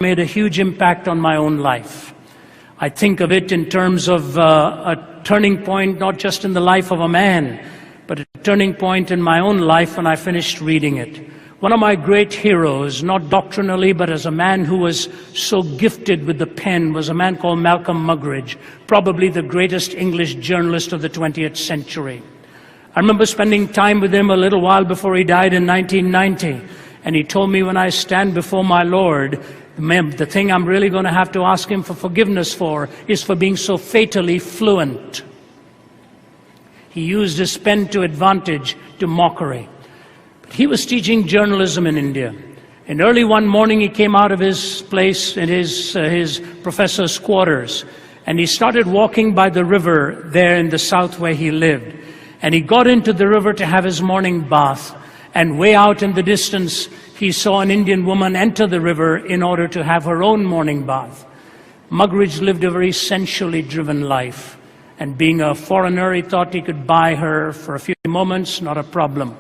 made a huge impact on my own life. I think of it in terms of a turning point, not just in the life of a man, but a turning point in my own life when I finished reading it. One of my great heroes, not doctrinally, but as a man who was so gifted with the pen, was a man called Malcolm Muggeridge, probably the greatest English journalist of the 20th century. I remember spending time with him a little while before he died in 1990, and he told me, when I stand before my Lord, the thing I'm really going to have to ask him for forgiveness for is for being so fatally fluent. He used his pen to advantage, to mockery. But he was teaching journalism in India. And early one morning he came out of his place in his professor's quarters, and he started walking by the river there in the south where he lived. And he got into the river to have his morning bath. And way out in the distance, he saw an Indian woman enter the river in order to have her own morning bath. Muggeridge lived a very sensually driven life. And being a foreigner, he thought he could buy her for a few moments, not a problem.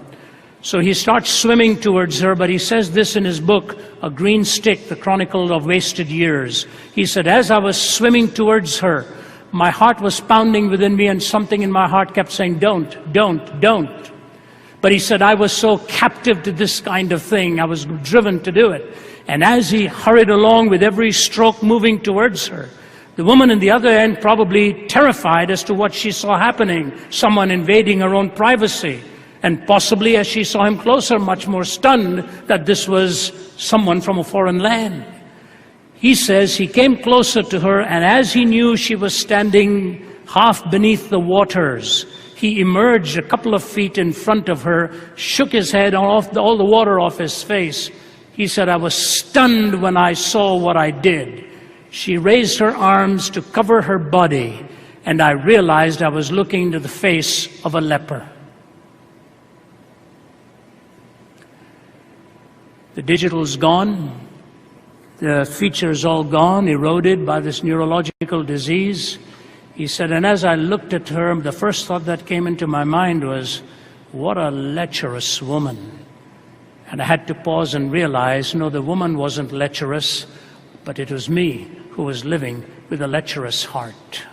So he starts swimming towards her, but he says this in his book, A Green Stick, The Chronicle of Wasted Years. He said, as I was swimming towards her, my heart was pounding within me, and something in my heart kept saying, don't, don't, don't. But he said, I was so captive to this kind of thing, I was driven to do it. And as he hurried along with every stroke moving towards her, the woman in the other end, probably terrified as to what she saw happening, someone invading her own privacy, and possibly as she saw him closer, much more stunned that this was someone from a foreign land. He says he came closer to her, and as he knew she was standing half beneath the waters, he emerged a couple of feet in front of her, shook his head, all the water off his face. He said, I was stunned when I saw what I did. She raised her arms to cover her body, and I realized I was looking into the face of a leper. The digital's gone. The feature's all gone, eroded by this neurological disease. He said, and as I looked at her, the first thought that came into my mind was, what a lecherous woman. And I had to pause and realize, no, the woman wasn't lecherous, but it was me who was living with a lecherous heart.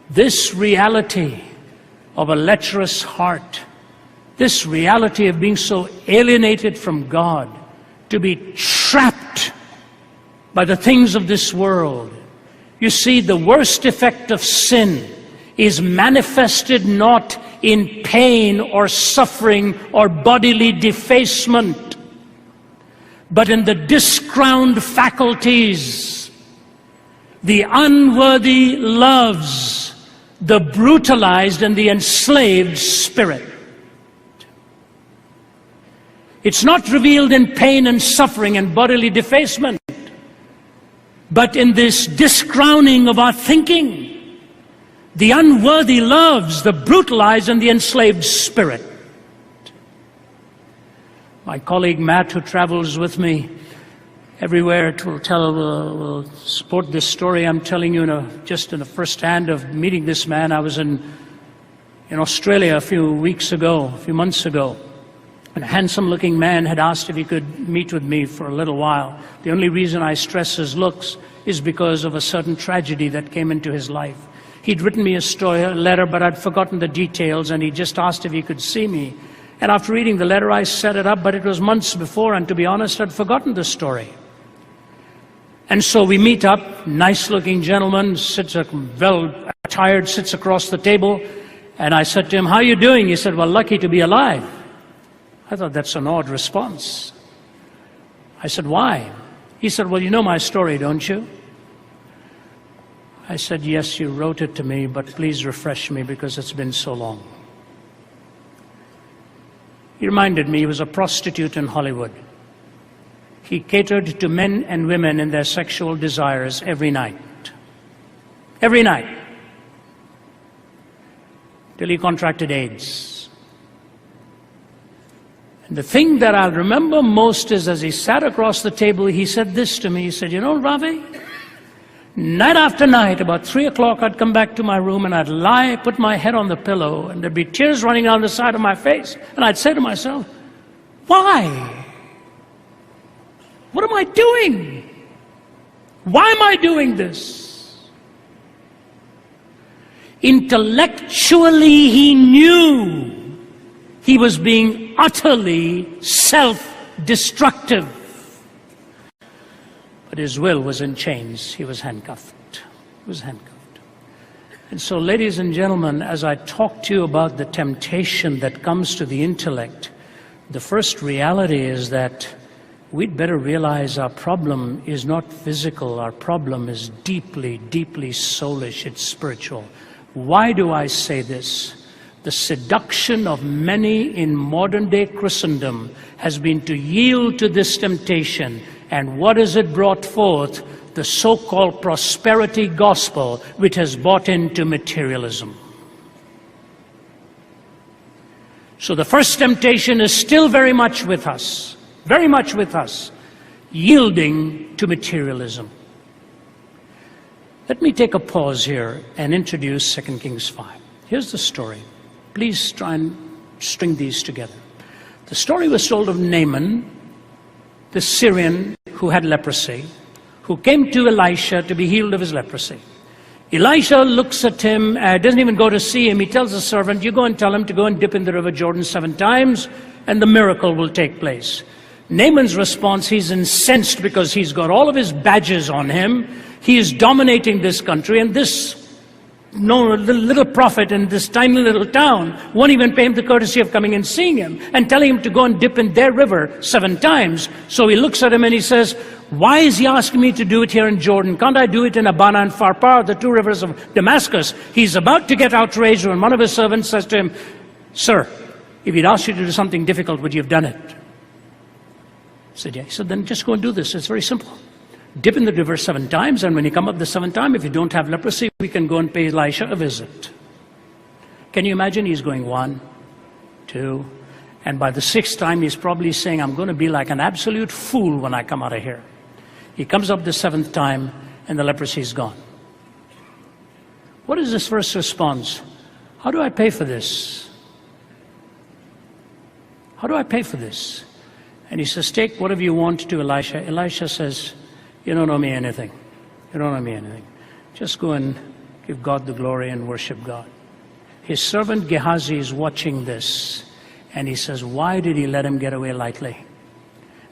This reality of a lecherous heart, this reality of being so alienated from God, to be trapped by the things of this world. You see, the worst effect of sin is manifested not in pain or suffering or bodily defacement, but in the discrowned faculties, the unworthy loves, the brutalized and the enslaved spirit. It's not revealed in pain and suffering and bodily defacement, but in this discrowning of our thinking, the unworthy loves, the brutalized and the enslaved spirit. My colleague Matt, who travels with me everywhere, will support this story I'm telling you just in the first hand of meeting this man. I was in Australia a few months ago. And a handsome-looking man had asked if he could meet with me for a little while. The only reason I stress his looks is because of a certain tragedy that came into his life. He'd written me a letter, but I'd forgotten the details, and he just asked if he could see me. And after reading the letter, I set it up, but it was months before, and to be honest, I'd forgotten the story. And so we meet up, nice-looking gentleman, well attired, sits across the table, and I said to him, how are you doing? He said, well, lucky to be alive. I thought that's an odd response. I said, why? He said, well, you know my story, don't you? I said, yes, you wrote it to me, but please refresh me because it's been so long. He reminded me he was a prostitute in Hollywood. He catered to men and women in their sexual desires every night. Every night. Till he contracted AIDS. And the thing that I remember most is as he sat across the table, he said this to me. He said, you know, Ravi, night after night, about 3 o'clock, I'd come back to my room and I'd lie, put my head on the pillow, and there'd be tears running down the side of my face. And I'd say to myself, why? What am I doing? Why am I doing this? Intellectually, he knew he was being utterly self-destructive. But his will was in chains. He was handcuffed. He was handcuffed. And so, ladies and gentlemen, as I talk to you about the temptation that comes to the intellect, the first reality is that we'd better realize our problem is not physical. Our problem is deeply, deeply soulish. It's spiritual. Why do I say this? The seduction of many in modern-day Christendom has been to yield to this temptation. And what has it brought forth? The so-called prosperity gospel, which has bought into materialism. So the first temptation is still very much with us. Very much with us, yielding to materialism. Let me take a pause here and introduce 2 Kings 5. Here's the story. Please try and string these together. The story was told of Naaman, the Syrian who had leprosy, who came to Elisha to be healed of his leprosy. Elisha looks at him, doesn't even go to see him. He tells the servant, you go and tell him to go and dip in the river Jordan 7 times, and the miracle will take place. Naaman's response, he's incensed because he's got all of his badges on him. He is dominating this country, and this little prophet in this tiny little town won't even pay him the courtesy of coming and seeing him and telling him to go and dip in their river 7 times. So he looks at him and he says, why is he asking me to do it here in Jordan? Can't I do it in Abana and Pharpar, the 2 rivers of Damascus? He's about to get outraged when one of his servants says to him, sir, if he'd asked you to do something difficult, would you have done it? He said, yeah. He said, then just go and do this. It's very simple. Dip in the river 7 times, and when you come up the 7th time, if you don't have leprosy, we can go and pay Elisha a visit. Can you imagine? He's going 1, 2, and by the 6th time, he's probably saying, I'm going to be like an absolute fool when I come out of here. He comes up the 7th time, and the leprosy is gone. What is his first response? How do I pay for this? How do I pay for this? And he says, take whatever you want to Elisha. Elisha says, you don't owe me anything. You don't owe me anything. Just go and give God the glory and worship God. His servant Gehazi is watching this, and he says, why did he let him get away lightly?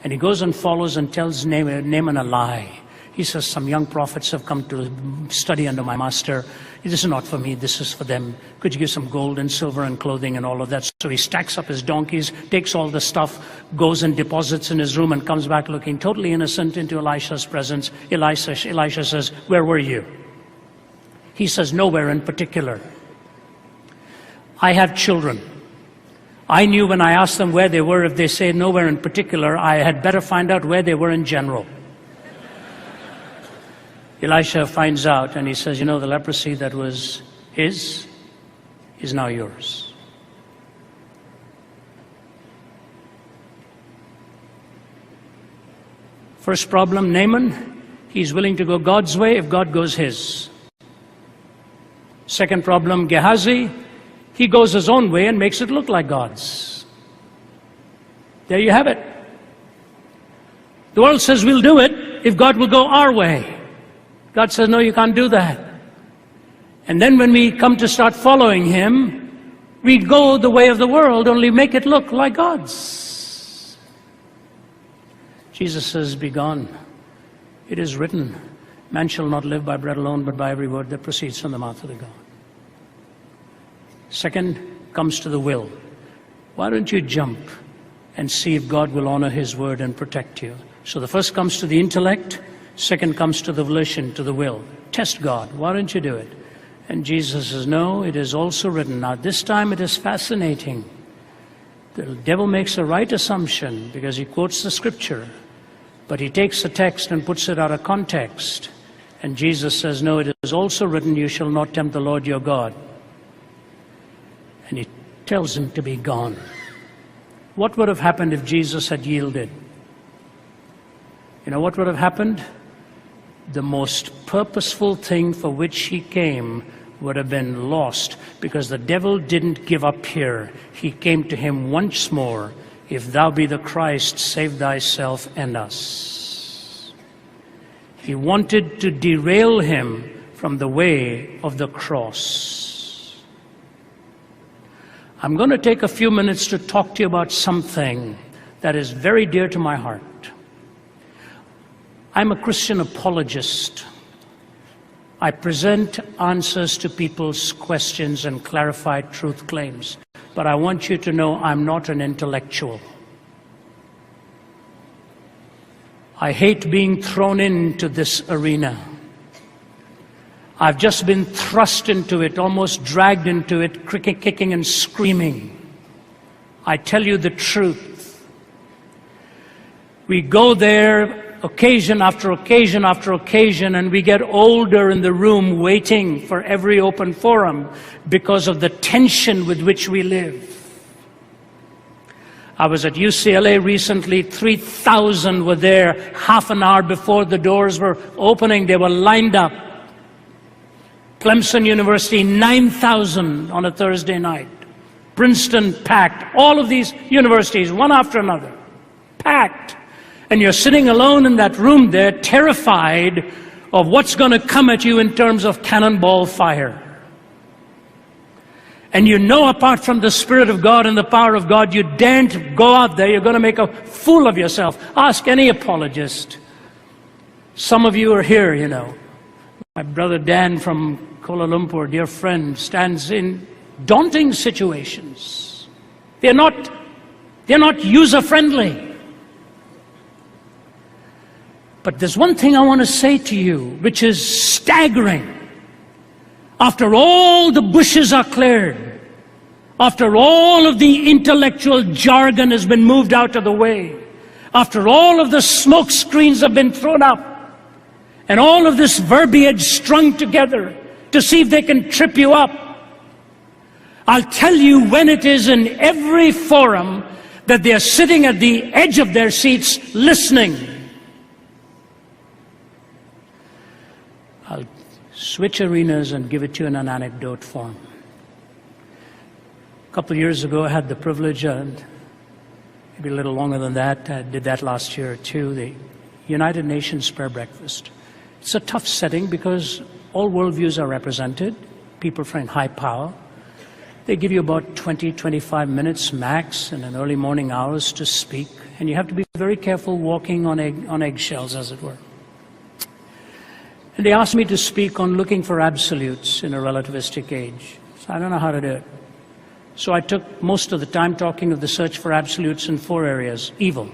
And he goes and follows and tells Naaman a lie. He says, some young prophets have come to study under my master. This is not for me, this is for them. Could you give some gold and silver and clothing and all of that? So he stacks up his donkeys, takes all the stuff, goes and deposits in his room, and comes back looking totally innocent into Elisha's presence. Elisha says, where were you? He says, nowhere in particular. I have children. I knew when I asked them where they were, if they say nowhere in particular, I had better find out where they were in general. Elisha finds out, and he says, you know, the leprosy that was his is now yours. First problem, Naaman, he's willing to go God's way if God goes his. Second problem, Gehazi, he goes his own way and makes it look like God's. There you have it. The world says we'll do it if God will go our way. God says, no, you can't do that. And then when we come to start following him, we go the way of the world, only make it look like God's. Jesus says, be gone. It is written, man shall not live by bread alone, but by every word that proceeds from the mouth of the God. Second comes to the will. Why don't you jump and see if God will honor his word and protect you? So the first comes to the intellect. Second comes to the volition, to the will. Test God. Why don't you do it? And Jesus says, no, it is also written. Now this time it is fascinating. The devil makes a right assumption because he quotes the scripture, but he takes a text and puts it out of context. And Jesus says, no, it is also written, you shall not tempt the Lord your God. And he tells him to be gone. What would have happened if Jesus had yielded? You know what would have happened? The most purposeful thing for which he came would have been lost, because the devil didn't give up here. He came to him once more. If thou be the Christ, save thyself and us. He wanted to derail him from the way of the cross. I'm going to take a few minutes to talk to you about something that is very dear to my heart. I'm a Christian apologist. I present answers to people's questions and clarify truth claims. But I want you to know I'm not an intellectual. I hate being thrown into this arena. I've just been thrust into it, almost dragged into it, kicking and screaming. I tell you the truth. We go there occasion after occasion after occasion, and we get older in the room waiting for every open forum because of the tension with which we live. I was at UCLA recently. 3,000 were there half an hour before the doors were opening. They were lined up. Clemson University, 9,000 on a Thursday night. Princeton, packed. All of these universities, one after another, packed. And you're sitting alone in that room there, terrified of what's going to come at you in terms of cannonball fire. And you know, apart from the Spirit of God and the power of God, you daren't go out there. You're going to make a fool of yourself. Ask any apologist. Some of you are here, you know. My brother Dan from Kuala Lumpur, dear friend, stands in daunting situations. They're not user-friendly. But there's one thing I want to say to you, which is staggering. After all the bushes are cleared, after all of the intellectual jargon has been moved out of the way, after all of the smoke screens have been thrown up, and all of this verbiage strung together to see if they can trip you up, I'll tell you when it is in every forum that they're sitting at the edge of their seats listening. I'll switch arenas and give it to you in an anecdote form. A couple of years ago, I had the privilege, maybe a little longer than that, I did that last year too, the United Nations Prayer Breakfast. It's a tough setting because all worldviews are represented, people from high power. They give you about 20, 25 minutes max in an early morning hours to speak, and you have to be very careful walking on eggshells, as it were. And they asked me to speak on looking for absolutes in a relativistic age. So I don't know how to do it. So I took most of the time talking of the search for absolutes in 4 areas: evil,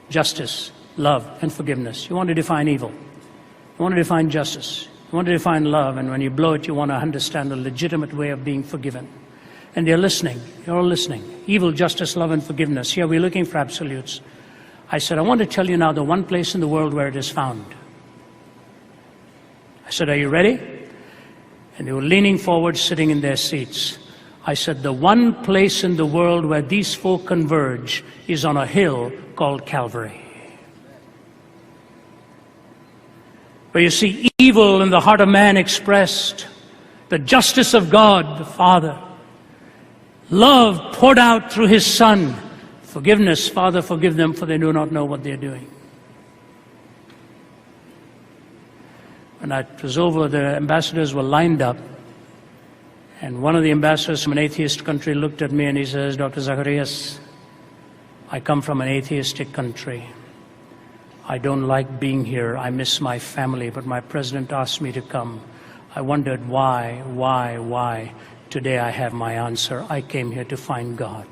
justice, love, and forgiveness. You want to define evil. You want to define justice. You want to define love. And when you blow it, you want to understand a legitimate way of being forgiven. And they're listening. You're all listening. Evil, justice, love, and forgiveness. Here we're looking for absolutes. I said, I want to tell you now the one place in the world where it is found. I said, are you ready? And they were leaning forward, sitting in their seats. I said, the one place in the world where these four converge is on a hill called Calvary. Where you see evil in the heart of man expressed, the justice of God, the Father, love poured out through His Son, forgiveness, Father, forgive them, for they do not know what they're doing. When I was over, the ambassadors were lined up, and one of the ambassadors from an atheist country looked at me and he says, Dr. Zacharias, I come from an atheistic country. I don't like being here. I miss my family, but my president asked me to come. I wondered why? Today I have my answer. I came here to find God.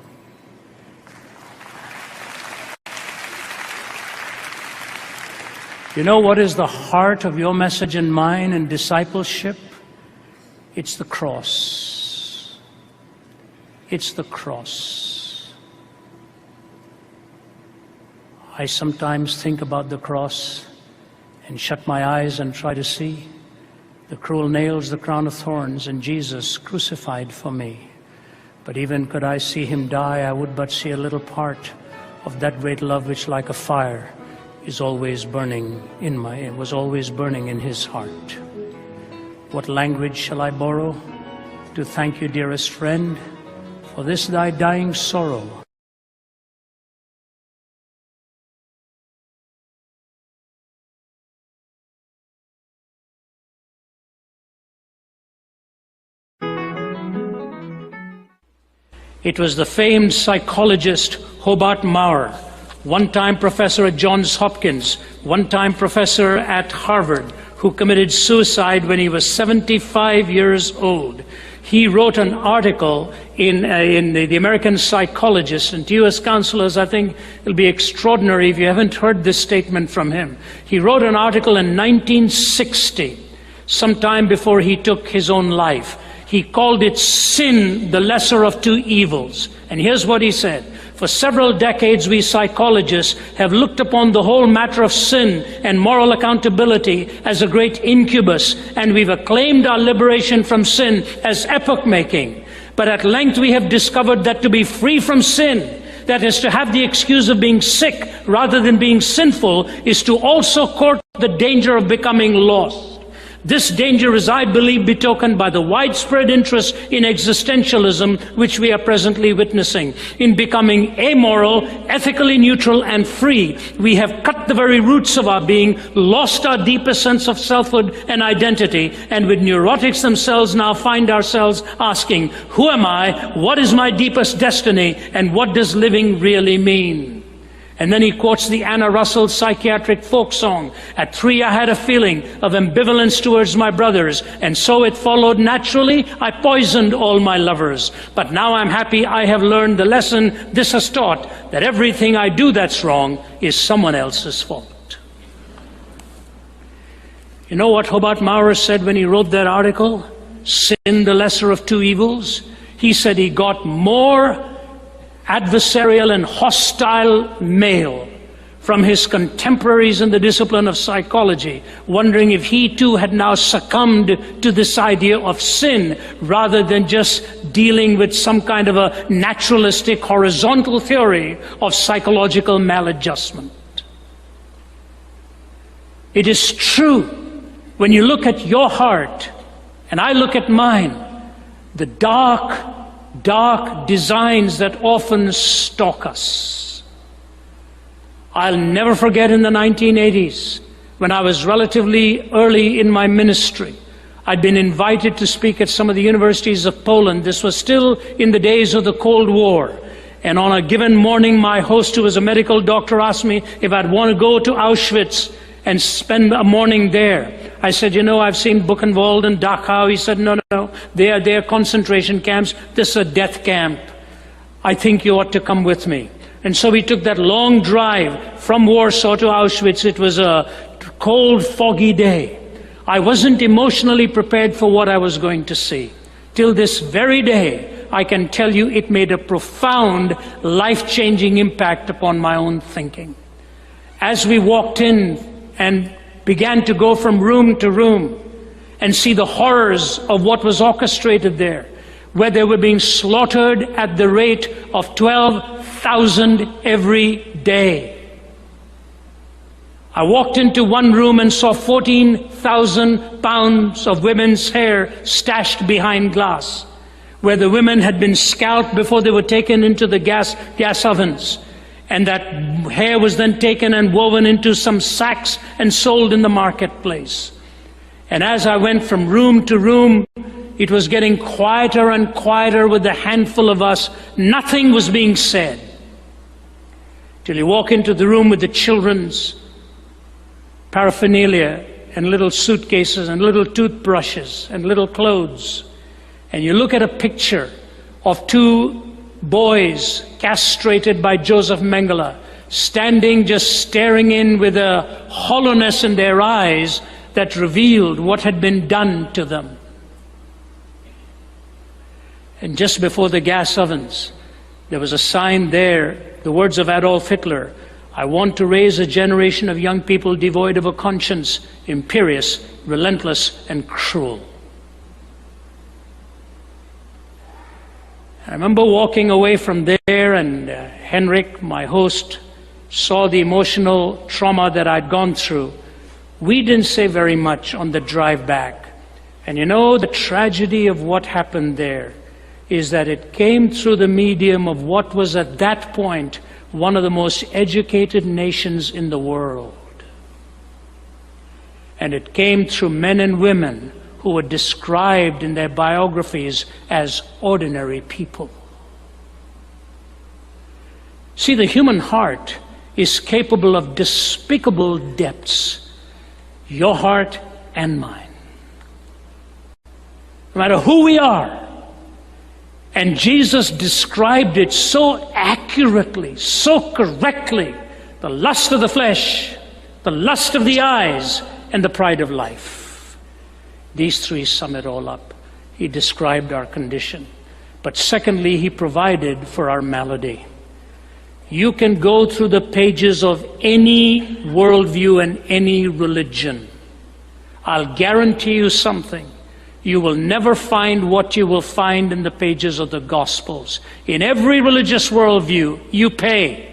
You know what is the heart of your message and mine and discipleship? It's the cross. It's the cross. I sometimes think about the cross and shut my eyes and try to see the cruel nails, the crown of thorns, and Jesus crucified for me. But even could I see Him die, I would but see a little part of that great love which like a fire is always burning it was always burning in His heart. What language shall I borrow to thank you, dearest friend, for this thy dying sorrow? It was the famed psychologist Hobart Maurer, one-time professor at Johns Hopkins, one-time professor at Harvard, who committed suicide when he was 75 years old. He wrote an article in the American Psychologist, and to you as counselors, I think it'll be extraordinary if you haven't heard this statement from him. He wrote an article in 1960, sometime before he took his own life. He called it Sin, the Lesser of Two Evils. And here's what he said. For several decades, we psychologists have looked upon the whole matter of sin and moral accountability as a great incubus, and we've acclaimed our liberation from sin as epoch-making. But at length we have discovered that to be free from sin, that is to have the excuse of being sick rather than being sinful, is to also court the danger of becoming lost. This danger is, I believe, betokened by the widespread interest in existentialism which we are presently witnessing. In becoming amoral, ethically neutral, and free, we have cut the very roots of our being, lost our deepest sense of selfhood and identity, and with neurotics themselves now find ourselves asking, who am I, what is my deepest destiny, and what does living really mean? And then he quotes the Anna Russell psychiatric folk song. At 3 I had a feeling of ambivalence towards my brothers, and so it followed naturally, I poisoned all my lovers. But now I'm happy I have learned the lesson this has taught, that everything I do that's wrong is someone else's fault. You know what Hobart Maurer said when he wrote that article? Sin, the lesser of two evils? He said he got more adversarial and hostile mail from his contemporaries in the discipline of psychology, wondering if he too had now succumbed to this idea of sin, rather than just dealing with some kind of a naturalistic horizontal theory of psychological maladjustment. It is true, when you look at your heart, and I look at mine, the dark designs that often stalk us. I'll never forget in the 1980s, when I was relatively early in my ministry, I'd been invited to speak at some of the universities of Poland. This was still in the days of the Cold War. And on a given morning, my host, who was a medical doctor, asked me if I'd want to go to Auschwitz and spend a morning there. I said, you know, I've seen Buchenwald and Dachau. He said, no, they are concentration camps. This is a death camp. I think you ought to come with me. And so we took that long drive from Warsaw to Auschwitz. It was a cold, foggy day. I wasn't emotionally prepared for what I was going to see. Till this very day, I can tell you it made a profound, life-changing impact upon my own thinking. As we walked in and began to go from room to room and see the horrors of what was orchestrated there, where they were being slaughtered at the rate of 12,000 every day. I walked into one room and saw 14,000 pounds of women's hair stashed behind glass, where the women had been scalped before they were taken into the gas ovens. And that hair was then taken and woven into some sacks and sold in the marketplace. And as I went from room to room, it was getting quieter and quieter with a handful of us. Nothing was being said. Till you walk into the room with the children's paraphernalia and little suitcases and little toothbrushes and little clothes. And you look at a picture of two boys castrated by Joseph Mengele, standing just staring in with a hollowness in their eyes that revealed what had been done to them. And just before the gas ovens, there was a sign there, the words of Adolf Hitler, I want to raise a generation of young people devoid of a conscience, imperious, relentless, and cruel. I remember walking away from there, and Henrik, my host, saw the emotional trauma that I'd gone through. We didn't say very much on the drive back. And you know, the tragedy of what happened there is that it came through the medium of what was at that point one of the most educated nations in the world. And it came through men and women who were described in their biographies as ordinary people. See, the human heart is capable of despicable depths, your heart and mine. No matter who we are. And Jesus described it so accurately, so correctly. The lust of the flesh, the lust of the eyes, and the pride of life. These three sum it all up. He described our condition. But secondly, he provided for our malady. You can go through the pages of any worldview and any religion. I'll guarantee you something. You will never find what you will find in the pages of the Gospels. In every religious worldview, you pay.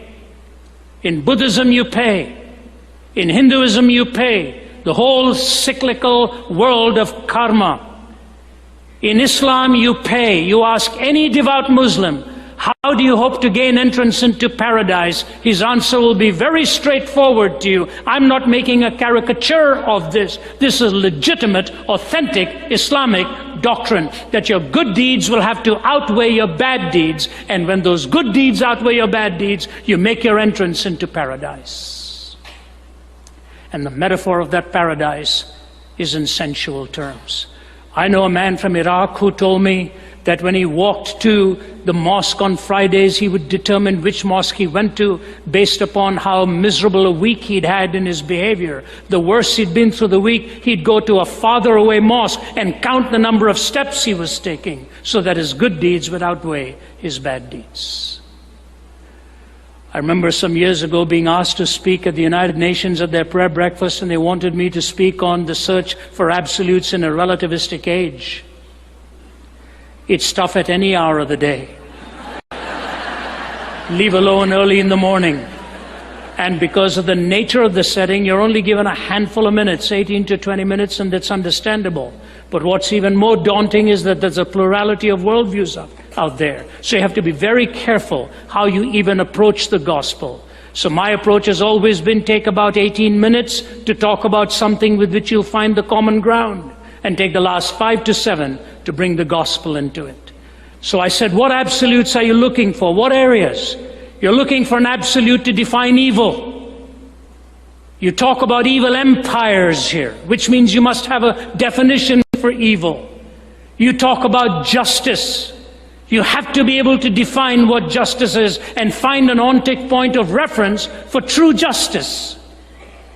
In Buddhism, you pay. In Hinduism, you pay. The whole cyclical world of karma. In Islam, you pay. You ask any devout Muslim, how do you hope to gain entrance into paradise? His answer will be very straightforward to you. I'm not making a caricature of this. This is legitimate, authentic Islamic doctrine, that your good deeds will have to outweigh your bad deeds. And when those good deeds outweigh your bad deeds, you make your entrance into paradise. And the metaphor of that paradise is in sensual terms. I know a man from Iraq who told me that when he walked to the mosque on Fridays, he would determine which mosque he went to based upon how miserable a week he'd had in his behavior. The worse he'd been through the week, he'd go to a farther away mosque and count the number of steps he was taking so that his good deeds would outweigh his bad deeds. I remember some years ago being asked to speak at the United Nations at their prayer breakfast, and they wanted me to speak on the search for absolutes in a relativistic age. It's tough at any hour of the day, leave alone early in the morning. And because of the nature of the setting, you're only given a handful of minutes, 18 to 20 minutes, and that's understandable. But what's even more daunting is that there's a plurality of worldviews out there. So you have to be very careful how you even approach the gospel. So my approach has always been take about 18 minutes to talk about something with which you'll find the common ground, and take the last 5 to 7 to bring the gospel into it. So I said, what absolutes are you looking for? What areas? You're looking for an absolute to define evil. You talk about evil empires here, which means you must have a definition for evil. You talk about justice. You have to be able to define what justice is and find an ontic point of reference for true justice.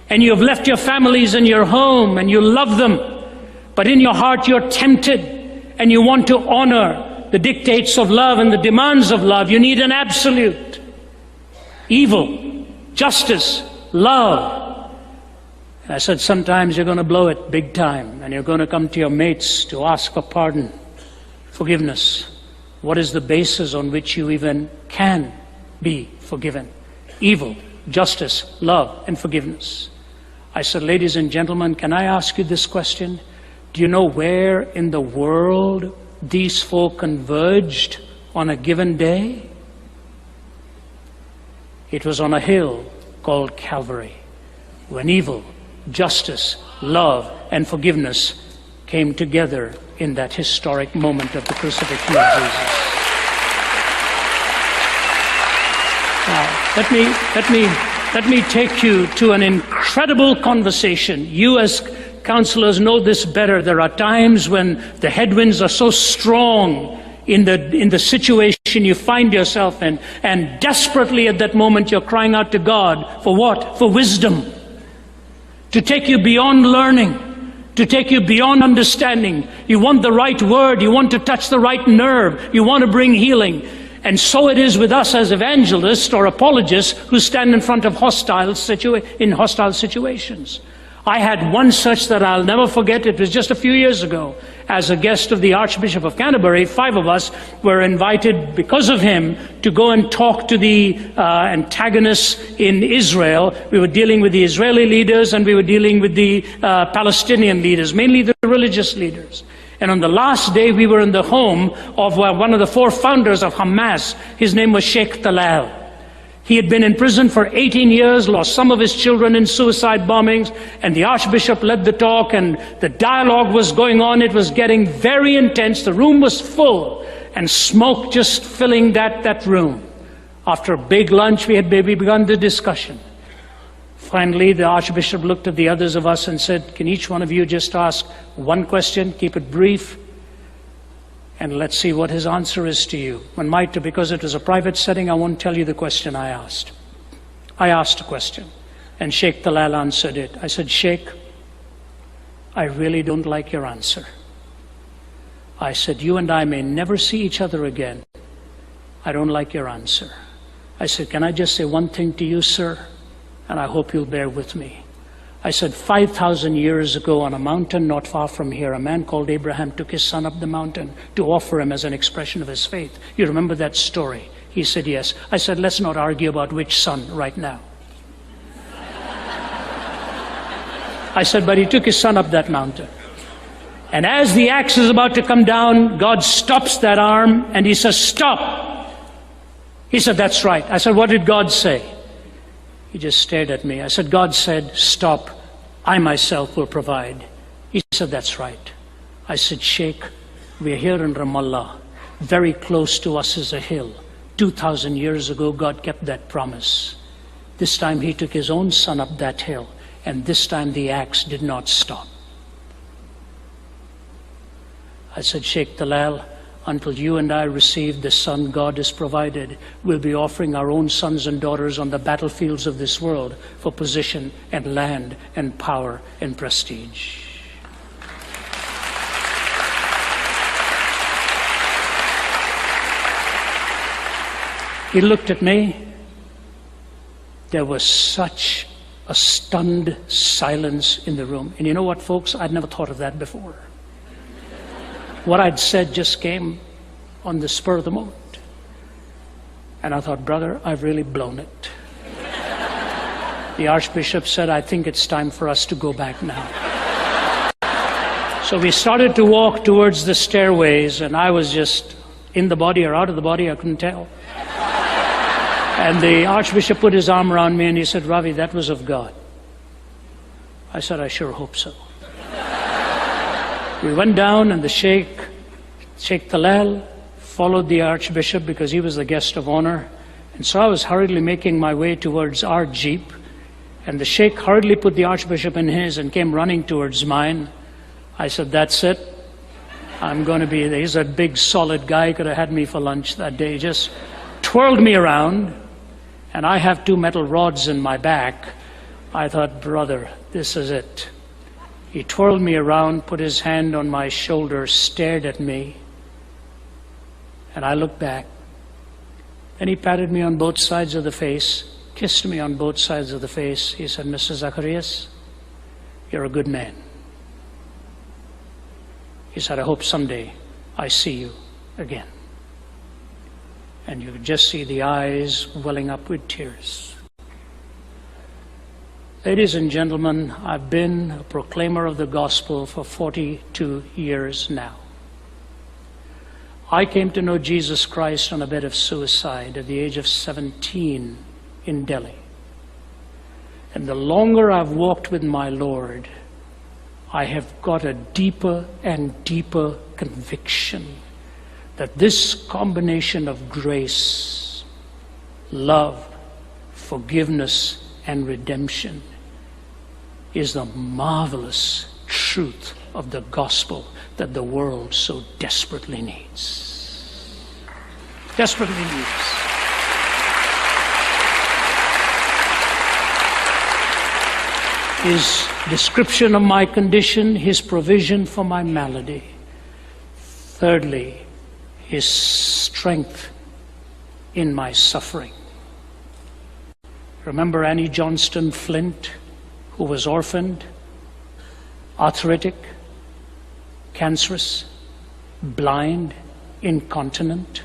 And you have left your families and your home and you love them, but in your heart you're tempted and you want to honor the dictates of love and the demands of love. You need an absolute. Evil, justice, love. And I said, sometimes you're going to blow it big time, and you're going to come to your mates to ask for pardon, forgiveness. What is the basis on which you even can be forgiven? Evil, justice, love, and forgiveness. I said, ladies and gentlemen, can I ask you this question? Do you know where in the world these four converged on a given day? It was on a hill called Calvary, when evil, justice, love, and forgiveness came together in that historic moment of the crucifixion of Jesus. Now, let me take you to an incredible conversation. You as counselors know this better. There are times when the headwinds are so strong in the situation you find yourself in, and desperately at that moment you're crying out to God for what? For wisdom. To take you beyond learning, to take you beyond understanding. You want the right word, you want to touch the right nerve, you want to bring healing. And so it is with us as evangelists or apologists who stand in front of hostile situations. I had one such that I'll never forget. It was just a few years ago. As a guest of the Archbishop of Canterbury, 5 of us were invited because of him to go and talk to the antagonists in Israel. We were dealing with the Israeli leaders and we were dealing with the Palestinian leaders, mainly the religious leaders. And on the last day, we were in the home of one of the 4 founders of Hamas. His name was Sheikh Talal. He had been in prison for 18 years, lost some of his children in suicide bombings, and the Archbishop led the talk, and the dialogue was going on. It was getting very intense. The room was full, and smoke just filling that room. After a big lunch, we begun the discussion. Finally, the Archbishop looked at the others of us and said, can each one of you just ask one question, keep it brief, and let's see what his answer is to you. Because it was a private setting, I won't tell you the question I asked. I asked a question, and Sheikh Talal answered it. I said, Sheikh, I really don't like your answer. I said, you and I may never see each other again. I don't like your answer. I said, can I just say one thing to you, sir? And I hope you'll bear with me. I said, 5,000 years ago on a mountain not far from here, a man called Abraham took his son up the mountain to offer him as an expression of his faith. You remember that story? He said, yes. I said, let's not argue about which son right now. I said, but he took his son up that mountain. And as the axe is about to come down, God stops that arm and he says, stop. He said, that's right. I said, what did God say? He just stared at me. I said, God said, stop. I myself will provide. He said, that's right. I said, Sheikh, we're here in Ramallah. Very close to us is a hill. 2,000 years ago, God kept that promise. This time he took his own son up that hill. And this time the axe did not stop. I said, Sheikh Talal, until you and I receive the son God has provided, we'll be offering our own sons and daughters on the battlefields of this world for position and land and power and prestige. He looked at me. There was such a stunned silence in the room. And you know what, folks? I'd never thought of that before. What I'd said just came on the spur of the moment. And I thought, brother, I've really blown it. The Archbishop said, I think it's time for us to go back now. So we started to walk towards the stairways, and I was just in the body or out of the body, I couldn't tell. And the Archbishop put his arm around me and he said, Ravi, that was of God. I said, I sure hope so. We went down and the Sheikh Talal, followed the Archbishop because he was the guest of honor. And so I was hurriedly making my way towards our jeep. And the Sheikh hurriedly put the Archbishop in his and came running towards mine. I said, that's it. I'm going to be there. He's a big, solid guy. He could have had me for lunch that day. He just twirled me around. And I have 2 metal rods in my back. I thought, brother, this is it. He twirled me around, put his hand on my shoulder, stared at me. And I looked back. Then he patted me on both sides of the face, kissed me on both sides of the face. He said, Mr. Zacharias, you're a good man. He said, I hope someday I see you again. And you could just see the eyes welling up with tears. Ladies and gentlemen, I've been a proclaimer of the gospel for 42 years now. I came to know Jesus Christ on a bed of suicide at the age of 17 in Delhi. And the longer I've walked with my Lord, I have got a deeper and deeper conviction that this combination of grace, love, forgiveness, and redemption is the marvelous truth of the gospel that the world so desperately needs. Desperately needs. His description of my condition, his provision for my malady. Thirdly, his strength in my suffering. Remember Annie Johnston Flint, who was orphaned, arthritic, cancerous, blind, incontinent,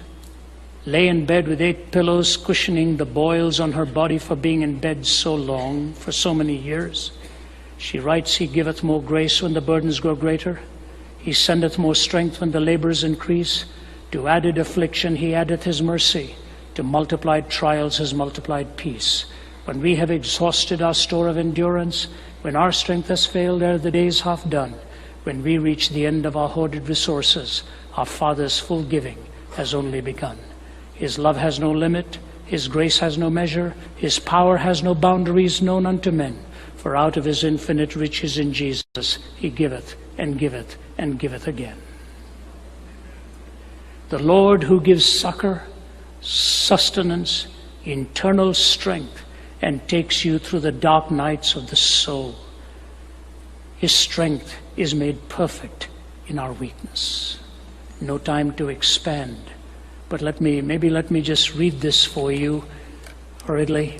lay in bed with 8 pillows cushioning the boils on her body for being in bed so long, for so many years. She writes, He giveth more grace when the burdens grow greater. He sendeth more strength when the labors increase. To added affliction he addeth his mercy. To multiplied trials his multiplied peace. When we have exhausted our store of endurance, when our strength has failed ere the day is half done, when we reach the end of our hoarded resources, our Father's full giving has only begun. His love has no limit, His grace has no measure. His power has no boundaries known unto men. For out of his infinite riches in Jesus, he giveth and giveth and giveth again. The Lord who gives succor, sustenance, internal strength, and takes you through the dark nights of the soul. His strength is made perfect in our weakness. No time to expand, but let me just read this for you hurriedly.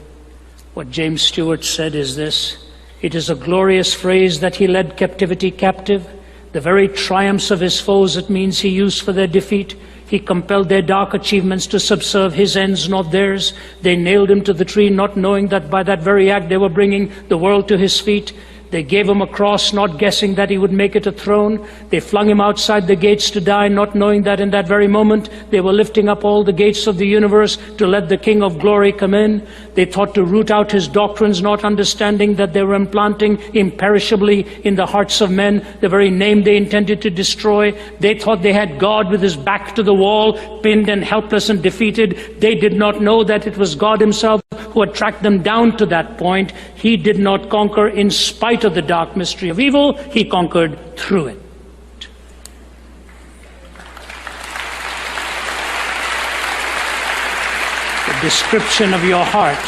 What James Stewart said is this: it is a glorious phrase that he led captivity captive. The very triumphs of his foes it means he used for their defeat. He compelled their dark achievements to subserve his ends, not theirs. They nailed him to the tree, not knowing that by that very act they were bringing the world to his feet. They gave him a cross, not guessing that he would make it a throne. They flung him outside the gates to die, not knowing that in that very moment they were lifting up all the gates of the universe to let the King of Glory come in. They thought to root out his doctrines, not understanding that they were implanting imperishably in the hearts of men the very name they intended to destroy. They thought they had God with his back to the wall, pinned and helpless and defeated. They did not know that it was God himself who had tracked them down to that point. He did not conquer in spite of the dark mystery of evil. He conquered through it. The description of your heart,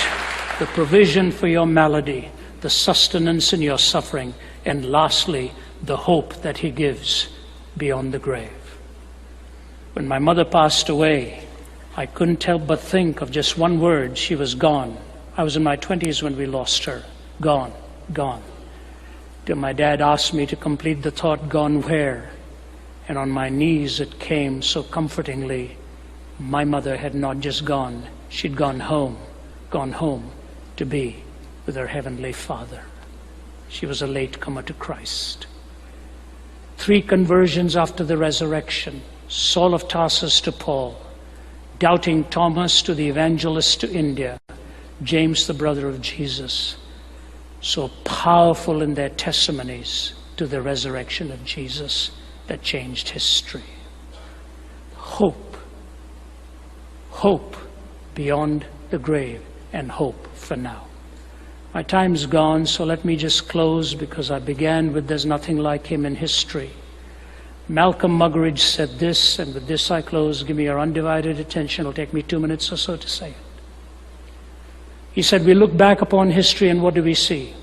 the provision for your malady, the sustenance in your suffering, and lastly, the hope that he gives beyond the grave. When my mother passed away, I couldn't help but think of just one word: she was gone. I was in my 20s when we lost her. Gone, gone. Till my dad asked me to complete the thought, gone where? And on my knees it came so comfortingly. My mother had not just gone, she'd gone home to be with her heavenly Father. She was a late comer to Christ. 3 conversions after the resurrection: Saul of Tarsus to Paul, doubting Thomas to the evangelist to India, James the brother of Jesus, so powerful in their testimonies to the resurrection of Jesus that changed history. Hope beyond the grave, and hope for now. My time's gone, so let me just close, because I began with there's nothing like him in history. Malcolm Muggeridge said this, and with this I close. Give me your undivided attention. It'll take me 2 minutes or so to say it. He said, we look back upon history and what do we see?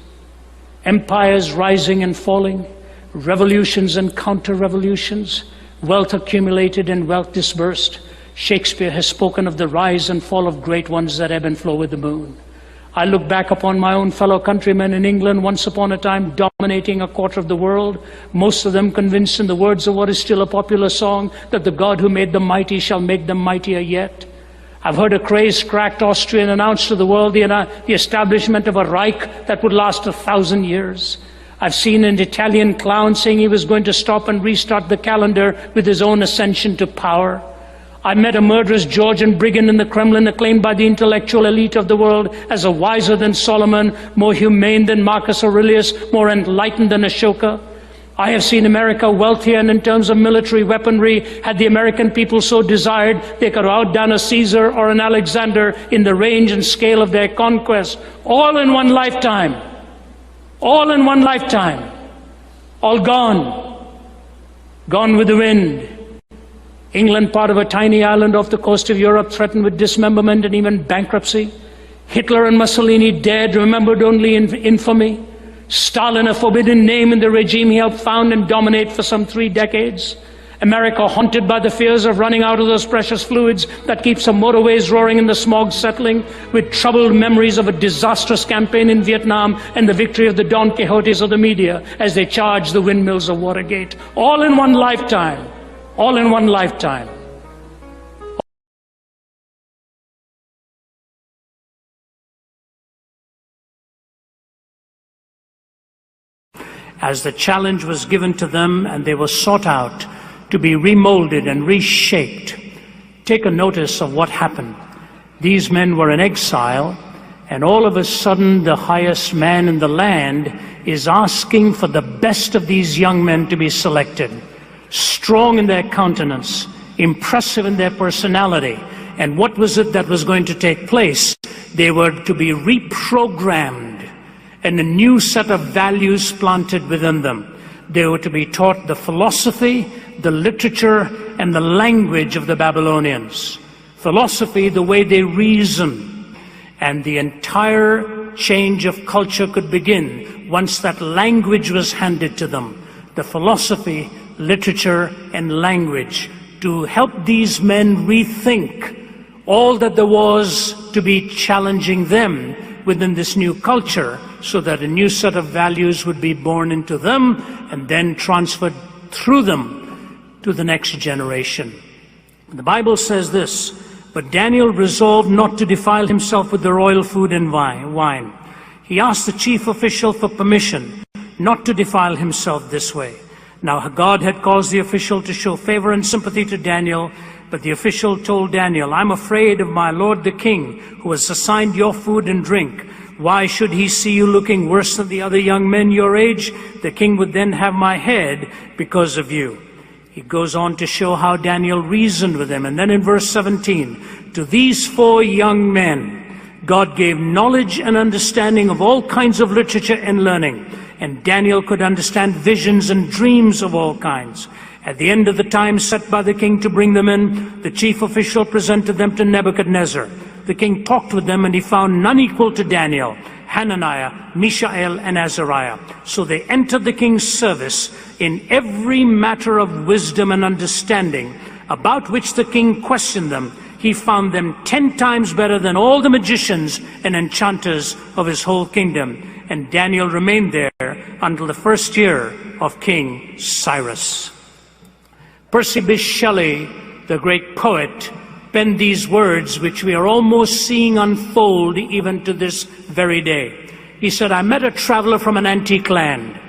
Empires rising and falling, revolutions and counter-revolutions, wealth accumulated and wealth dispersed. Shakespeare has spoken of the rise and fall of great ones that ebb and flow with the moon. I look back upon my own fellow countrymen in England, once upon a time dominating a quarter of the world, most of them convinced, in the words of what is still a popular song, that the God who made them mighty shall make them mightier yet. I've heard a crazed, cracked Austrian announce to the world the establishment of a Reich that would last 1,000 years. I've seen an Italian clown saying he was going to stop and restart the calendar with his own ascension to power. I met a murderous Georgian brigand in the Kremlin, acclaimed by the intellectual elite of the world as a wiser than Solomon, more humane than Marcus Aurelius, more enlightened than Ashoka. I have seen America wealthier, and in terms of military weaponry, had the American people so desired, they could outdone a Caesar or an Alexander in the range and scale of their conquest, all in one lifetime. All in one lifetime. All gone. Gone with the wind. England, part of a tiny island off the coast of Europe, threatened with dismemberment and even bankruptcy. Hitler and Mussolini dead, remembered only in infamy. Stalin, a forbidden name in the regime he helped found and dominate for some 3 decades. America haunted by the fears of running out of those precious fluids that keep some motorways roaring and the smog settling, with troubled memories of a disastrous campaign in Vietnam and the victory of the Don Quixotes of the media as they charged the windmills of Watergate. All in one lifetime. All in one lifetime. As the challenge was given to them and they were sought out to be remolded and reshaped, take a notice of what happened. These men were in exile, and all of a sudden the highest man in the land is asking for the best of these young men to be selected. Strong in their countenance, impressive in their personality, And what was it that was going to take place? They were to be reprogrammed and a new set of values planted within them. They were to be taught the philosophy, the literature, and the language of the Babylonians. Philosophy, the way they reason, and the entire change of culture could begin once that language was handed to them. The philosophy, literature, and language to help these men rethink all that there was to be challenging them within this new culture, so that a new set of values would be born into them and then transferred through them to the next generation. The Bible says this, "But Daniel resolved not to defile himself with the royal food and wine. He asked the chief official for permission not to defile himself this way. Now God had caused the official to show favor and sympathy to Daniel, but the official told Daniel, 'I'm afraid of my lord the king, who has assigned your food and drink. Why should he see you looking worse than the other young men your age? The king would then have my head because of you.'" He goes on to show how Daniel reasoned with him. And then in verse 17, "To these 4 young men, God gave knowledge and understanding of all kinds of literature and learning. And Daniel could understand visions and dreams of all kinds. At the end of the time set by the king to bring them in, the chief official presented them to Nebuchadnezzar. The king talked with them, and he found none equal to Daniel, Hananiah, Mishael, and Azariah. So they entered the king's service in every matter of wisdom and understanding, about which the king questioned them. He found them 10 times better than all the magicians and enchanters of his whole kingdom. And Daniel remained there until the first year of King Cyrus." Percy Bysshe Shelley, the great poet, penned these words, which we are almost seeing unfold even to this very day. He said, "I met a traveler from an antique land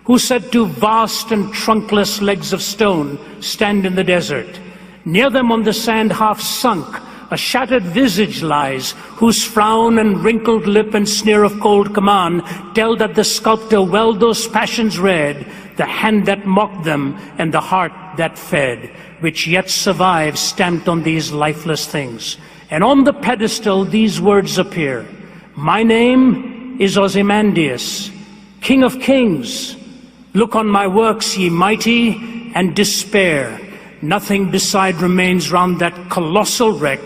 who said, 'Two vast and trunkless legs of stone stand in the desert. Near them on the sand half sunk, a shattered visage lies, whose frown and wrinkled lip and sneer of cold command tell that the sculptor well those passions read, the hand that mocked them and the heart that fed, which yet survive stamped on these lifeless things. And on the pedestal these words appear, My name is Ozymandias, King of Kings. Look on my works, ye mighty, and despair. Nothing beside remains round that colossal wreck,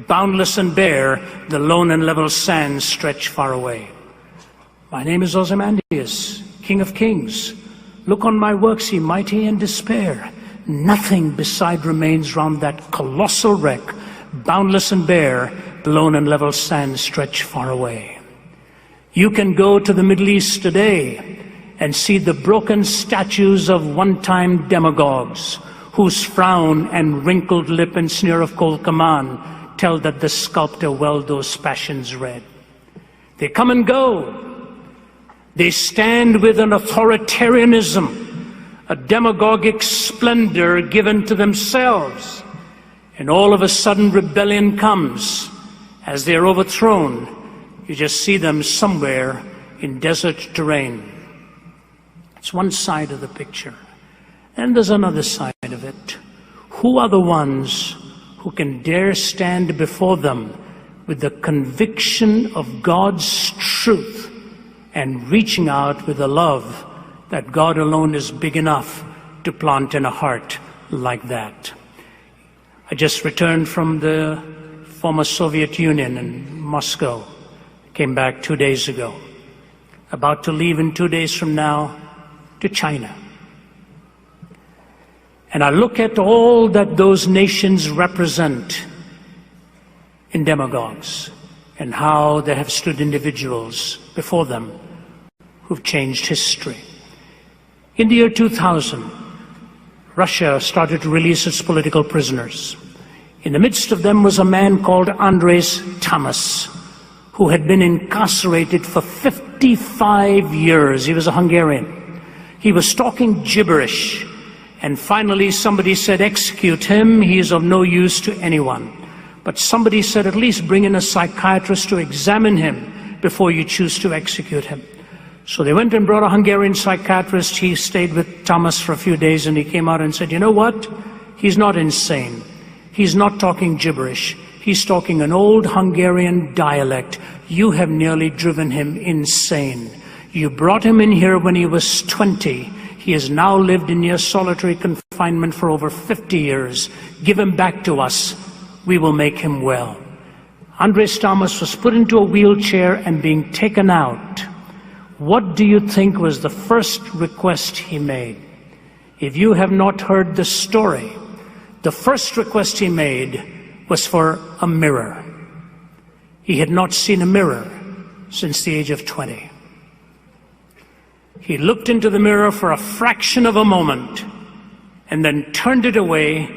boundless and bare, the lone and level sands stretch far away. My name is Ozymandias, King of Kings. Look on my works, ye mighty, and despair. Nothing beside remains round that colossal wreck, boundless and bare, the lone and level sands stretch far away. You can go to the Middle East today and see the broken statues of one-time demagogues, whose frown and wrinkled lip and sneer of cold command tell that the sculptor well those passions read. They come and go. They stand with an authoritarianism, a demagogic splendor given to themselves. And all of a sudden rebellion comes. As they're overthrown, you just see them somewhere in desert terrain. It's one side of the picture. And there's another side of it. Who are the ones who can dare stand before them with the conviction of God's truth and reaching out with a love that God alone is big enough to plant in a heart like that? I just returned from the former Soviet Union in Moscow. Came back 2 days ago. About to leave in 2 days from now to China. And I look at all that those nations represent in demagogues and how they have stood individuals before them who've changed history. In the year 2000, Russia started to release its political prisoners. In the midst of them was a man called Andres Tamas, who had been incarcerated for 55 years. He was a Hungarian. He was talking gibberish. And finally somebody said, execute him, he is of no use to anyone. But somebody said, at least bring in a psychiatrist to examine him before you choose to execute him. So they went and brought a Hungarian psychiatrist. He stayed with Thomas for a few days, and he came out and said, you know what? He's not insane. He's not talking gibberish. He's talking an old Hungarian dialect. You have nearly driven him insane. You brought him in here when he was 20. He has now lived in near solitary confinement for over 50 years. Give him back to us. We will make him well. Andres Thomas was put into a wheelchair and being taken out. What do you think was the first request he made? If you have not heard the story, the first request he made was for a mirror. He had not seen a mirror since the age of 20. He looked into the mirror for a fraction of a moment and then turned it away,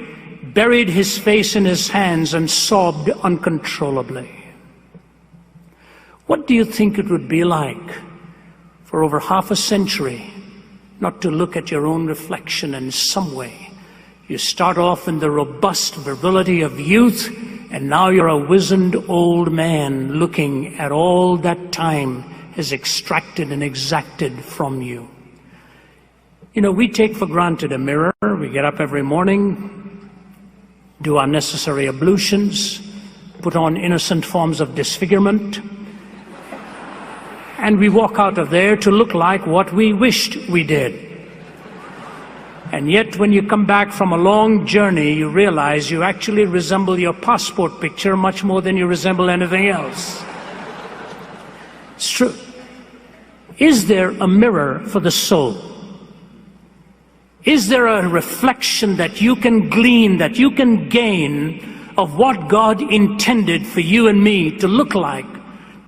buried his face in his hands and sobbed uncontrollably. What do you think it would be like for over half a century not to look at your own reflection in some way? You start off in the robust virility of youth, and now you're a wizened old man looking at all that time has extracted and exacted from you. You know, we take for granted a mirror. We get up every morning, do our necessary ablutions, put on innocent forms of disfigurement, and we walk out of there to look like what we wished we did. And yet when you come back from a long journey, you realize you actually resemble your passport picture much more than you resemble anything else. It's true. Is there a mirror for the soul? Is there a reflection that you can glean, that you can gain of what God intended for you and me to look like,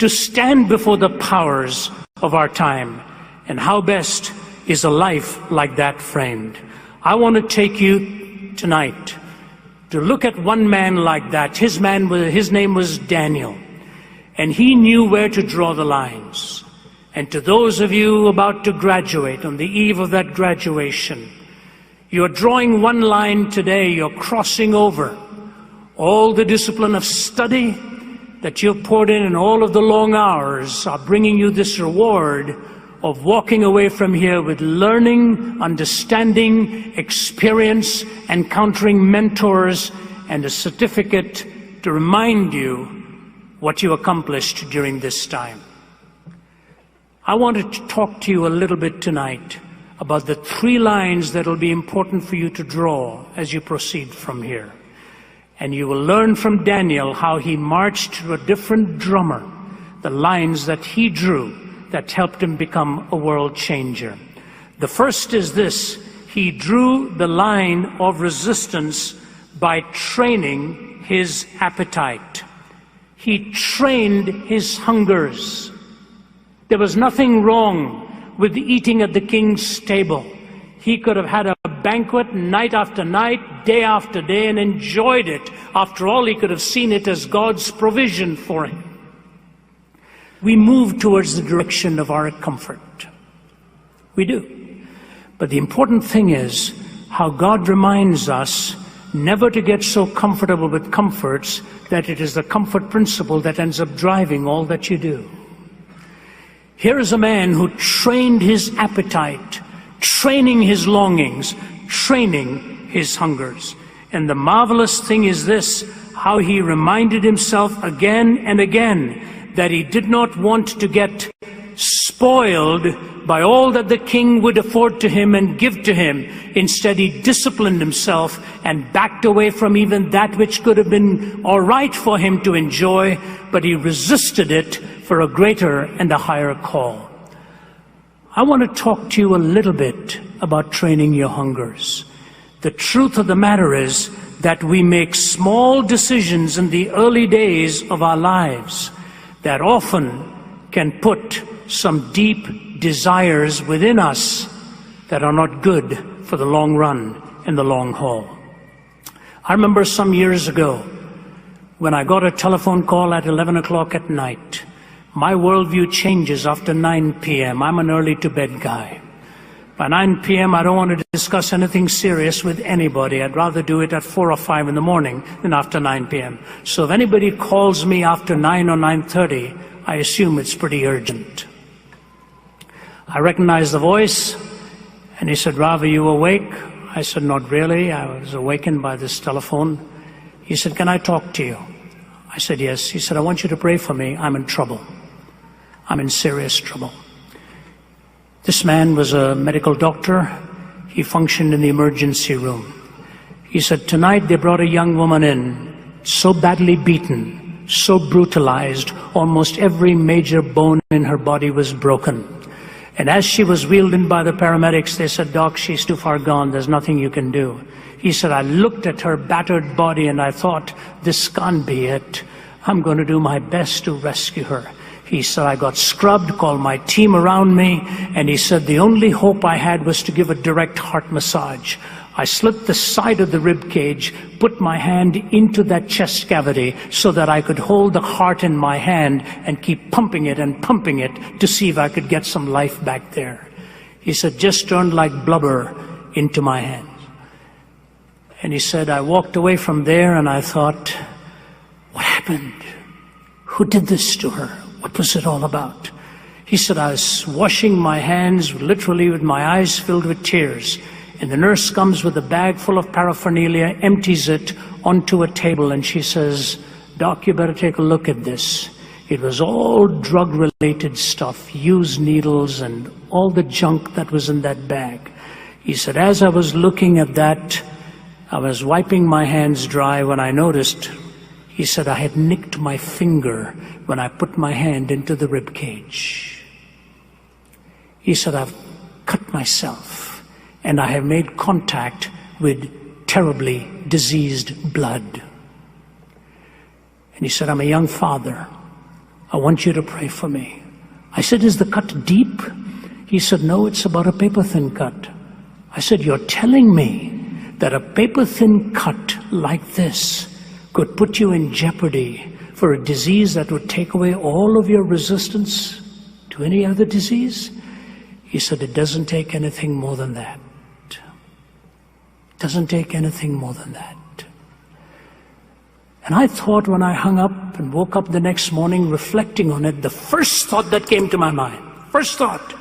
to stand before the powers of our time? And how best is a life like that framed? I want to take you tonight to look at one man like that. His name was Daniel, and he knew where to draw the lines. And to those of you about to graduate, on the eve of that graduation, you're drawing one line today. You're crossing over all the discipline of study that you've poured in, and all of the long hours are bringing you this reward of walking away from here with learning, understanding, experience, encountering mentors, and a certificate to remind you what you accomplished during this time. I wanted to talk to you a little bit tonight about the 3 lines that will be important for you to draw as you proceed from here. And you will learn from Daniel how he marched to a different drummer, the lines that he drew that helped him become a world changer. The first is this: he drew the line of resistance by training his appetite. He trained his hungers. There was nothing wrong with eating at the king's table. He could have had a banquet night after night, day after day, and enjoyed it. After all, he could have seen it as God's provision for him. We move towards the direction of our comfort. We do. But the important thing is how God reminds us never to get so comfortable with comforts that it is the comfort principle that ends up driving all that you do. Here is a man who trained his appetite, training his longings, training his hungers. And the marvelous thing is this: how he reminded himself again and again that he did not want to get spoiled by all that the king would afford to him and give to him. Instead, he disciplined himself and backed away from even that which could have been all right for him to enjoy, but he resisted it for a greater and a higher call. I want to talk to you a little bit about training your hungers. The truth of the matter is that we make small decisions in the early days of our lives that often can put some deep desires within us that are not good for the long run and the long haul. I remember some years ago when I got a telephone call at 11 o'clock at night. My worldview changes after 9 p.m. I'm an early to bed guy. By 9 p.m. I don't want to discuss anything serious with anybody. I'd rather do it at 4 or 5 in the morning than after 9 p.m. So if anybody calls me after 9 or 9:30, I assume it's pretty urgent. I recognized the voice, and he said, "Ravi, you awake?" I said, "Not really. I was awakened by this telephone." He said, "Can I talk to you?" I said, yes. He said, I want you to pray for me. I'm in trouble. I'm in serious trouble. This man was a medical doctor. He functioned in the emergency room. He said, tonight they brought a young woman in, so badly beaten, so brutalized, almost every major bone in her body was broken. And as she was wheeled in by the paramedics, they said, Doc, she's too far gone. There's nothing you can do. He said, I looked at her battered body and I thought, this can't be it. I'm going to do my best to rescue her. He said, I got scrubbed, called my team around me, and he said, the only hope I had was to give a direct heart massage. I slit the side of the rib cage, put my hand into that chest cavity so that I could hold the heart in my hand and keep pumping it to see if I could get some life back there. He said, just turned like blubber into my hands. And he said, I walked away from there and I thought, what happened? Who did this to her? What was it all about? He said, I was washing my hands literally with my eyes filled with tears. And the nurse comes with a bag full of paraphernalia, empties it onto a table, and she says, Doc, you better take a look at this. It was all drug-related stuff, used needles and all the junk that was in that bag. He said, as I was looking at that, I was wiping my hands dry when I noticed, he said, I had nicked my finger when I put my hand into the rib cage. He said, I've cut myself and I have made contact with terribly diseased blood. And he said, I'm a young father. I want you to pray for me. I said, is the cut deep? He said, no, it's about a paper-thin cut. I said, you're telling me that a paper-thin cut like this could put you in jeopardy for a disease that would take away all of your resistance to any other disease? He said, it doesn't take anything more than that. It doesn't take anything more than that. And I thought when I hung up and woke up the next morning reflecting on it, the first thought that came to my mind, first thought,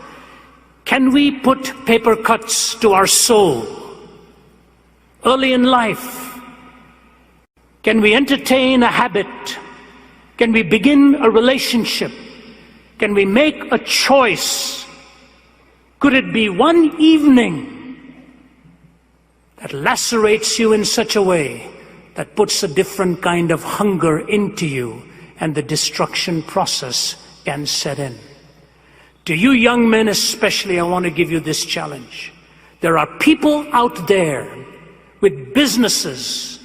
can we put paper cuts to our soul early in life? Can we entertain a habit? Can we begin a relationship? Can we make a choice? Could it be one evening that lacerates you in such a way that puts a different kind of hunger into you and the destruction process can set in? To you young men especially, I want to give you this challenge. There are people out there with businesses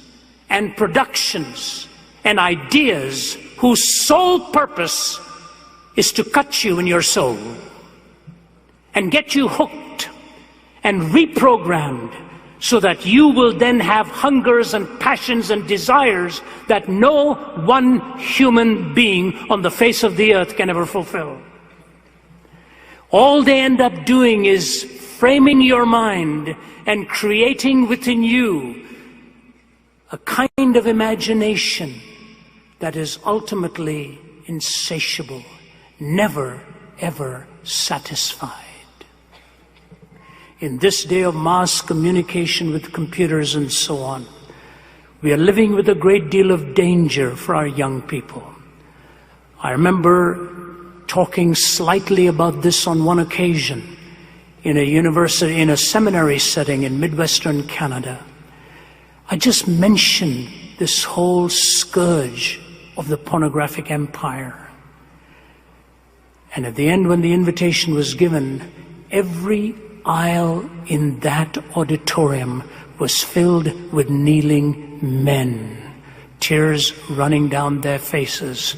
and productions and ideas whose sole purpose is to cut you in your soul and get you hooked and reprogrammed so that you will then have hungers and passions and desires that no one human being on the face of the earth can ever fulfill. All they end up doing is framing your mind and creating within you a kind of imagination that is ultimately insatiable, never ever satisfied. In this day of mass communication with computers and so on, we are living with a great deal of danger for our young people. I remember talking slightly about this on one occasion in a university, in a seminary setting in Midwestern Canada. I just mentioned this whole scourge of the pornographic empire. And at the end, when the invitation was given, every aisle in that auditorium was filled with kneeling men, tears running down their faces,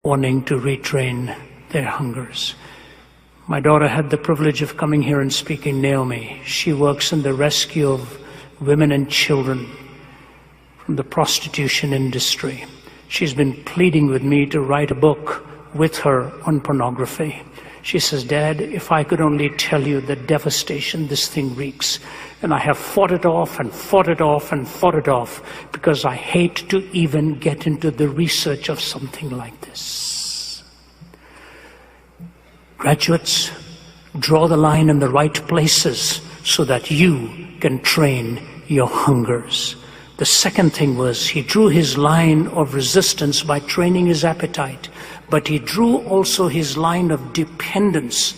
wanting to retrain their hungers. My daughter had the privilege of coming here and speaking. Naomi, she works in the rescue of women and children from the prostitution industry. She's been pleading with me to write a book with her on pornography. She says, Dad, if I could only tell you the devastation this thing wreaks. And I have fought it off and fought it off and fought it off because I hate to even get into the research of something like this. Graduates, draw the line in the right places so that you can train your hungers. The second thing was he drew his line of resistance by training his appetite, but he drew also his line of dependence.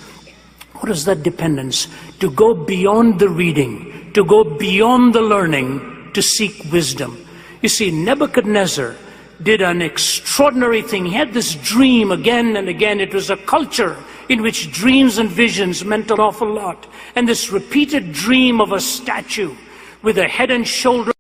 What is that dependence? To go beyond the reading, to go beyond the learning, to seek wisdom. You see, Nebuchadnezzar did an extraordinary thing. He had this dream again and again. It was a culture in which dreams and visions meant an awful lot. And this repeated dream of a statue with a head and shoulders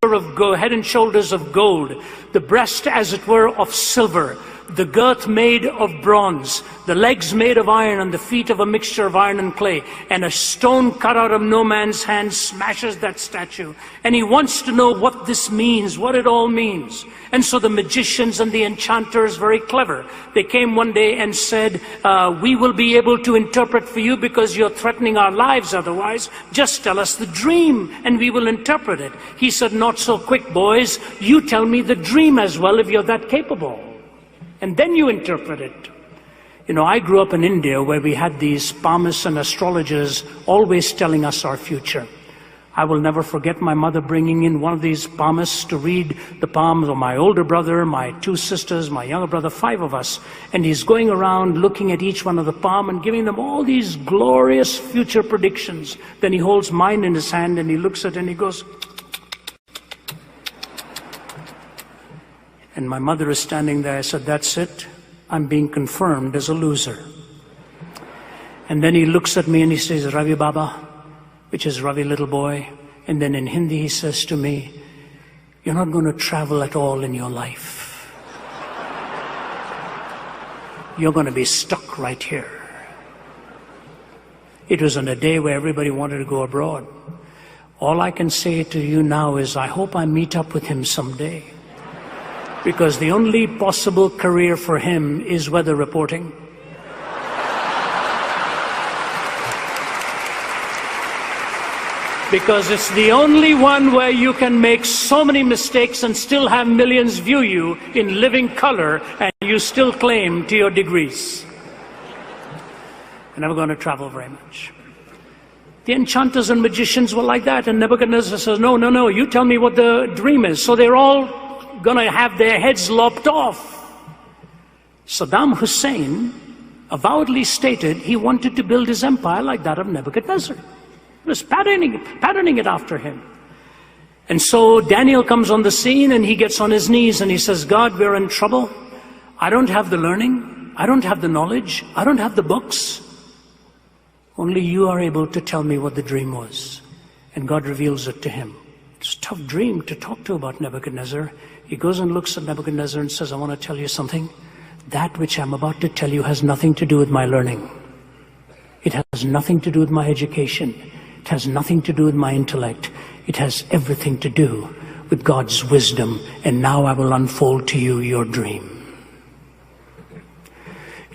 of gold, the breast as it were of silver, the girth made of bronze, the legs made of iron, and the feet of a mixture of iron and clay. And a stone cut out of no man's hand smashes that statue. And he wants to know what this means, what it all means. And so the magicians and the enchanters, very clever, they came one day and said, we will be able to interpret for you because you're threatening our lives otherwise. Just tell us the dream and we will interpret it. He said, not so quick, boys. You tell me the dream as well if you're that capable. And then you interpret it. You know, I grew up in India where we had these palmists and astrologers always telling us our future. I will never forget my mother bringing in one of these palmists to read the palms of my older brother, my two sisters, my younger brother, 5 of us. And he's going around looking at each one of the palm and giving them all these glorious future predictions. Then he holds mine in his hand and he looks at it and he goes, and my mother is standing there. I said, that's it. I'm being confirmed as a loser. And then he looks at me and he says, Ravi Baba, which is Ravi little boy. And then in Hindi he says to me, you're not going to travel at all in your life. You're going to be stuck right here. It was on a day where everybody wanted to go abroad. All I can say to you now is I hope I meet up with him someday. Because the only possible career for him is weather reporting. Because it's the only one where you can make so many mistakes and still have millions view you in living color and you still claim to your degrees. I'm never going to travel very much. The enchanters and magicians were like that, and Nebuchadnezzar says, no, you tell me what the dream is. So they're all going to have their heads lopped off. Saddam Hussein avowedly stated he wanted to build his empire like that of Nebuchadnezzar. He was patterning it after him. And so Daniel comes on the scene and he gets on his knees and he says, God, we're in trouble. I don't have the learning. I don't have the knowledge. I don't have the books. Only you are able to tell me what the dream was. And God reveals it to him. It's a tough dream to talk to about Nebuchadnezzar. He goes and looks at Nebuchadnezzar and says, I want to tell you something. That which I'm about to tell you has nothing to do with my learning. It has nothing to do with my education. It has nothing to do with my intellect. It has everything to do with God's wisdom. And now I will unfold to you your dream.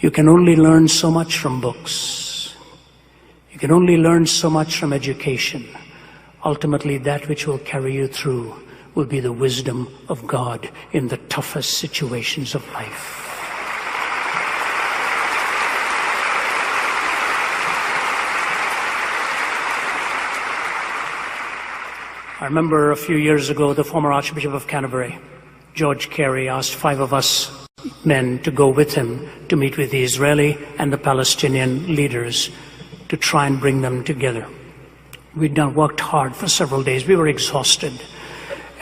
You can only learn so much from books. You can only learn so much from education. Ultimately, that which will carry you through will be the wisdom of God in the toughest situations of life. I remember a few years ago, the former Archbishop of Canterbury, George Carey, asked 5 of us men to go with him to meet with the Israeli and the Palestinian leaders to try and bring them together. We'd worked hard for several days. We were exhausted.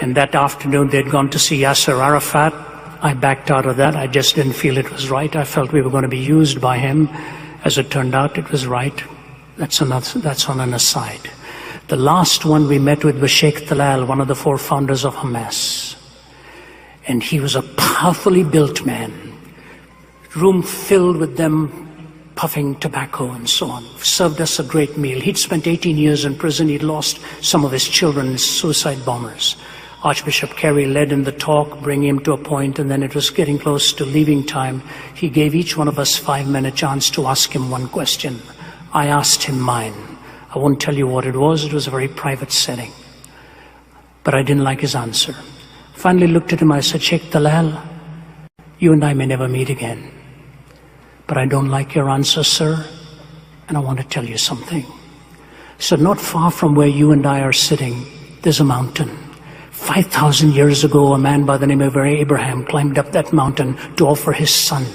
And that afternoon, they'd gone to see Yasser Arafat. I backed out of that. I just didn't feel it was right. I felt we were going to be used by him. As it turned out, it was right. That's on an aside. The last one we met with was Sheikh Talal, one of the 4 founders of Hamas. And he was a powerfully built man. Room filled with them puffing tobacco and so on. Served us a great meal. He'd spent 18 years in prison. He'd lost some of his children in suicide bombers. Archbishop Carey led in the talk, bringing him to a point, and then it was getting close to leaving time. He gave each one of us 5-minute chance to ask him one question. I asked him mine. I won't tell you what it was. It was a very private setting. But I didn't like his answer. Finally looked at him. I said, Sheikh Talal, you and I may never meet again. But I don't like your answer, sir, and I want to tell you something. So not far from where you and I are sitting, there's a mountain. 5,000 years ago, a man by the name of Abraham climbed up that mountain to offer his son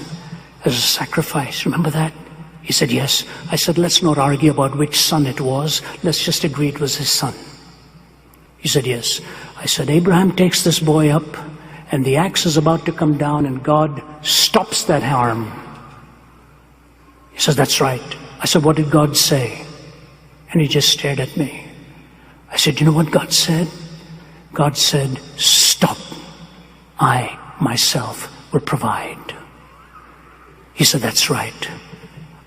as a sacrifice. Remember that? He said, yes. I said, let's not argue about which son it was. Let's just agree it was his son. He said, yes. I said, Abraham takes this boy up, and the axe is about to come down, and God stops that arm. He says, that's right. I said, what did God say? And he just stared at me. I said, you know what God said? God said, stop. I, myself, will provide. He said, that's right.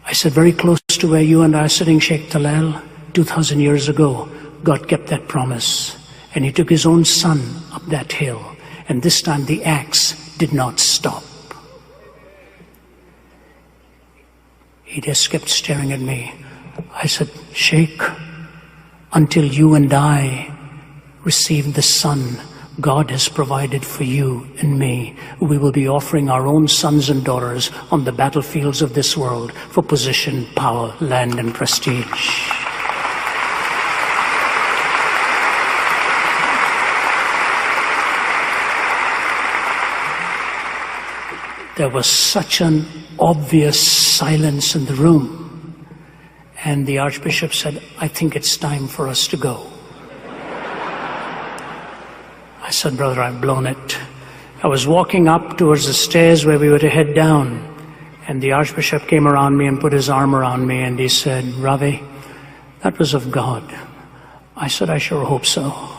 I said, very close to where you and I are sitting, Sheikh Talal, 2,000 years ago, God kept that promise. And he took his own son up that hill. And this time the axe did not stop. He just kept staring at me. I said, Sheikh, until you and I receive the Son God has provided for you and me, we will be offering our own sons and daughters on the battlefields of this world for position, power, land, and prestige. There was such an obvious silence in the room. And the Archbishop said, I think it's time for us to go. I said, brother, I've blown it. I was walking up towards the stairs where we were to head down. And the Archbishop came around me and put his arm around me and he said, Ravi, that was of God. I said, I sure hope so.